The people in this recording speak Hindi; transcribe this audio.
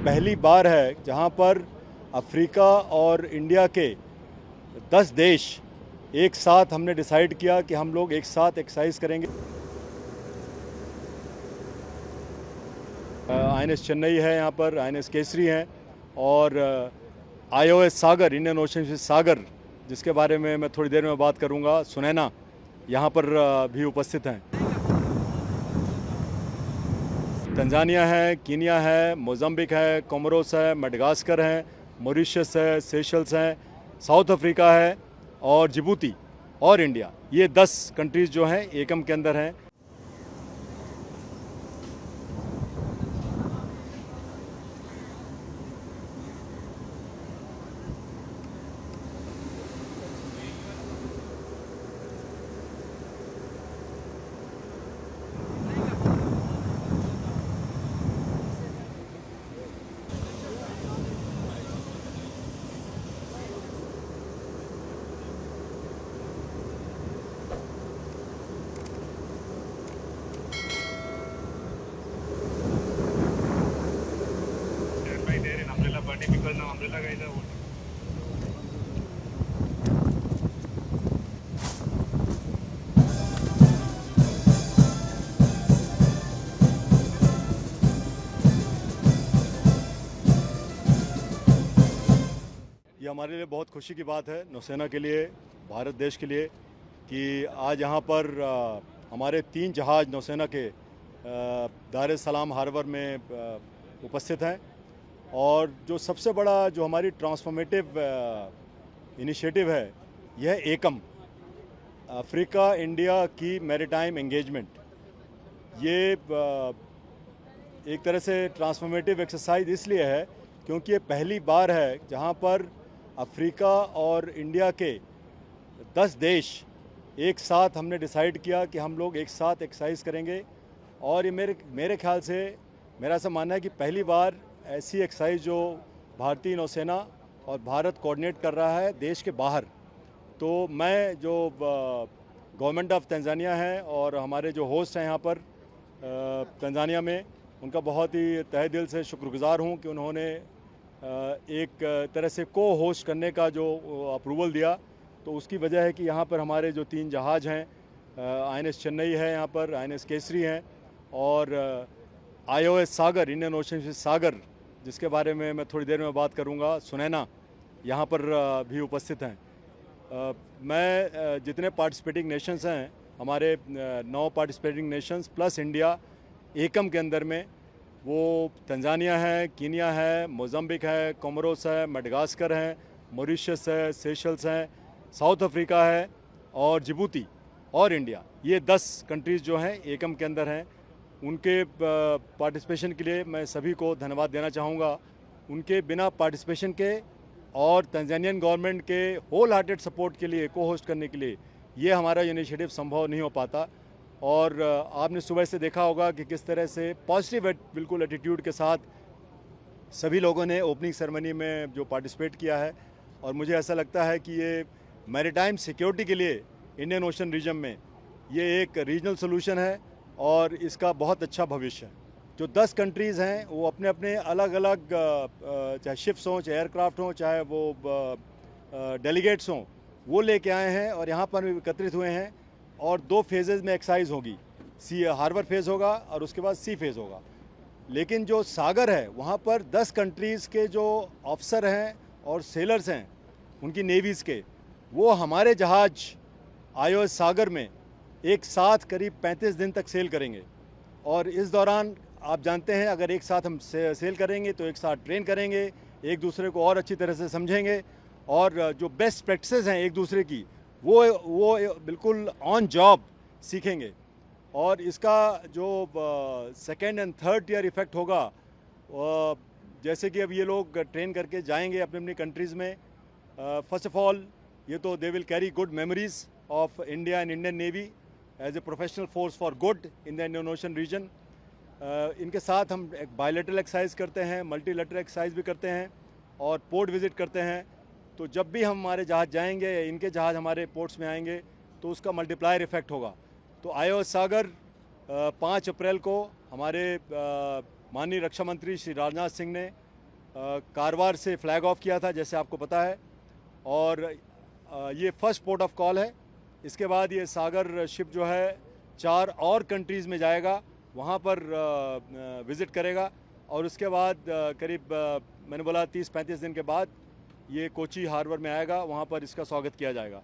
पहली बार है जहां पर अफ्रीका और इंडिया के 10 देश एक साथ हमने डिसाइड किया कि हम लोग एक साथ एक्सरसाइज करेंगे। आईएनएस चेन्नई है, यहाँ पर आईएनएस केसरी हैं और आईओएस सागर, इंडियन ओशन सागर, जिसके बारे में मैं थोड़ी देर में बात करूँगा, सुनैना यहाँ पर भी उपस्थित हैं। तंजानिया है, कीनिया है, मोज़म्बिक है, कोमोरोस है, मडागास्कर है, मॉरिशस है, सेशल्स हैं, साउथ अफ्रीका है और जिबूती और इंडिया, ये 10 कंट्रीज़ जो हैं एकम के अंदर हैं। because now umbrella guys are holding. ये हमारे लिए बहुत खुशी की बात है, नौसेना के लिए, भारत देश के लिए, कि आज यहाँ पर हमारे 3 जहाज़ नौसेना के दार एस सलाम हार्बर में उपस्थित हैं। और जो सबसे बड़ा जो हमारी ट्रांसफॉर्मेटिव इनिशिएटिव है, यह एकम, अफ्रीका इंडिया की मैरीटाइम एंगेजमेंट। ये एक तरह से ट्रांसफॉर्मेटिव एक्सरसाइज इसलिए है क्योंकि ये पहली बार है जहाँ पर अफ्रीका और इंडिया के 10 देश एक साथ हमने डिसाइड किया कि हम लोग एक साथ एक्सरसाइज करेंगे। और ये मेरे ख्याल से, मेरा ऐसा मानना है कि पहली बार ऐसी एक्सरसाइज जो भारतीय नौसेना और भारत कोऑर्डिनेट कर रहा है देश के बाहर। तो मैं जो गवर्नमेंट ऑफ तंजानिया है और हमारे जो होस्ट हैं यहाँ पर तंजानिया में, उनका बहुत ही तहे दिल से शुक्रगुजार हूँ कि उन्होंने एक तरह से को होस्ट करने का जो अप्रूवल दिया। तो उसकी वजह है कि यहाँ पर हमारे जो 3 जहाज़ हैं, आईएनएस चेन्नई है, यहाँ पर आईएनएस केसरी हैं और आईओएस सागर, इंडियन ओशन सागर, जिसके बारे में मैं थोड़ी देर में बात करूँगा, सुनैना यहाँ पर भी उपस्थित हैं। मैं जितने पार्टिसिपेटिंग नेशंस हैं, हमारे 9 पार्टिसिपेटिंग नेशंस प्लस इंडिया एकम के अंदर में, वो तंजानिया है, कीनिया है, मोज़म्बिक है, कोमोरोस है, मडागास्कर है, मॉरिशस है, सेशल्स हैं, साउथ अफ्रीका है और जिबूती और इंडिया, ये 10 कंट्रीज़ जो हैं एकम के अंदर हैं। उनके पार्टिसिपेशन के लिए मैं सभी को धन्यवाद देना चाहूँगा। उनके बिना पार्टिसिपेशन के और तंजानियन गवर्नमेंट के होल हार्टेड सपोर्ट के लिए, को होस्ट करने के लिए, ये हमारा इनिशिएटिव संभव नहीं हो पाता। और आपने सुबह से देखा होगा कि किस तरह से पॉजिटिव बिल्कुल एटीट्यूड के साथ सभी लोगों ने ओपनिंग सेरेमनी में जो पार्टिसिपेट किया है। और मुझे ऐसा लगता है कि ये मैरीटाइम सिक्योरिटी के लिए इंडियन ओशन रीजन में ये एक रीजनल सोल्यूशन है और इसका बहुत अच्छा भविष्य है। जो 10 कंट्रीज़ हैं वो अपने अपने अलग अलग, चाहे शिप्स हों, चाहे एयरक्राफ्ट हों, चाहे वो डेलीगेट्स हों, वो लेके आए हैं और यहाँ पर एकत्रित हुए हैं। और 2 फेजेज़ में एक्सरसाइज होगी, सी हार्बर फेज़ होगा और उसके बाद सी फेज़ होगा। लेकिन जो सागर है, वहाँ पर 10 कंट्रीज़ के जो ऑफिसर हैं और सेलर्स हैं, उनकी नेवीज़ के, वो हमारे जहाज़ आईओएस सागर में एक साथ करीब 35 दिन तक सेल करेंगे। और इस दौरान आप जानते हैं, अगर एक साथ हम सेल करेंगे तो एक साथ ट्रेन करेंगे, एक दूसरे को और अच्छी तरह से समझेंगे और जो बेस्ट प्रैक्टिसेस हैं एक दूसरे की, वो बिल्कुल ऑन जॉब सीखेंगे। और इसका जो 2nd and 3rd year effect होगा, जैसे कि अब ये लोग ट्रेन करके जाएंगे अपनी अपनी कंट्रीज़ में, फर्स्ट ऑफ ऑल ये तो they will carry good memories of India and Indian navy as a professional force for good in the Indian Ocean region. इनके साथ हम एक बायलैटरल एक्सरसाइज करते हैं, मल्टीलैटरल एक्सरसाइज भी करते हैं और पोर्ट विज़िट करते हैं। तो जब भी हम हमारे जहाज़ जाएंगे या इनके जहाज़ हमारे पोर्ट्स में आएंगे तो उसका मल्टीप्लायर इफेक्ट होगा। तो आईओएस सागर 5 अप्रैल को हमारे माननीय रक्षा मंत्री श्री राजनाथ सिंह ने कारवार से फ्लैग ऑफ किया था, जैसे आपको पता है, और ये फर्स्ट पोर्ट ऑफ कॉल है। इसके बाद ये सागर शिप जो है 4 और कंट्रीज़ में जाएगा, वहाँ पर विज़िट करेगा, और उसके बाद करीब मैंने बोला 30-35 दिन के बाद ये कोची हार्बर में आएगा, वहाँ पर इसका स्वागत किया जाएगा।